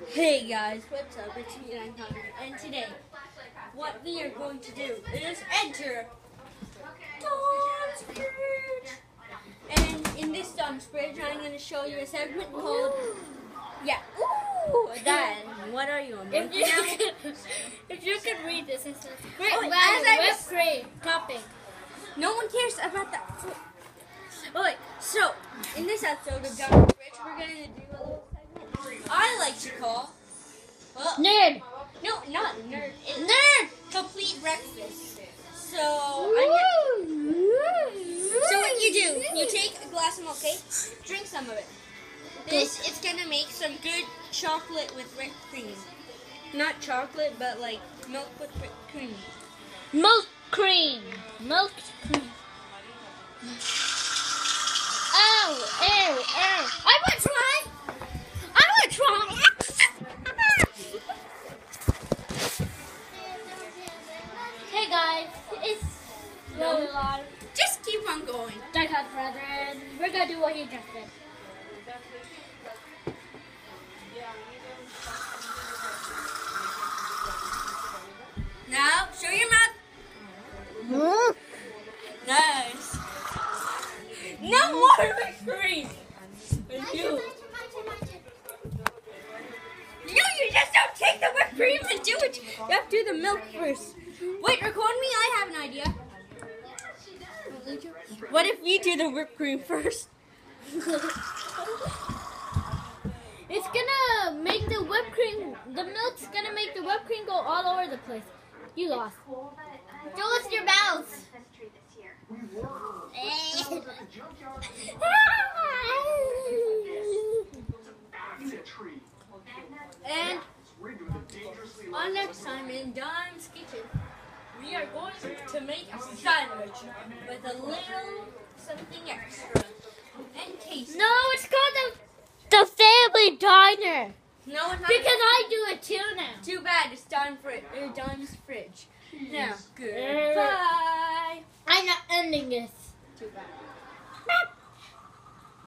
Hey guys, what's up? It's me, and today, what we are going to do is enter Daaims Bridge. And in this Daaims Bridge, I'm going to show you a segment called, what are you on? If you could read this, it says great great topic. No one cares about that. Alright, so in this episode of Daaims Bridge, we're going to do a little segment I like to call Nerd. No, not nerd. Nerd. Complete breakfast. So what you do? You take a glass of milk, okay? Drink some of it. This is gonna make some good chocolate with whipped cream. Not chocolate, but like milk with whipped cream. Milk cream. Milk cream. Ow! Ew! Ew! I want to try. Hey guys, it's really loud. Just keep on going. Dark brethren, we're gonna do what he just did. Now, show your mouth. Nice. No more whipped cream. You just don't take the whipped cream and do it. You have to do the milk first. Wait, record me. I have an idea. What if we do the whipped cream first? It's gonna make the whipped cream, the milk's gonna make the whipped cream go all over the place. You lost. Go with your mouth. And on next time in Daaims Kitchen, we are going to make a sandwich with a little something extra and taste. No, it's called the family diner. No, it's not. Because I do it too now. Too bad. It's Daaims Fridge. Now, goodbye. I'm not ending this. Too bad.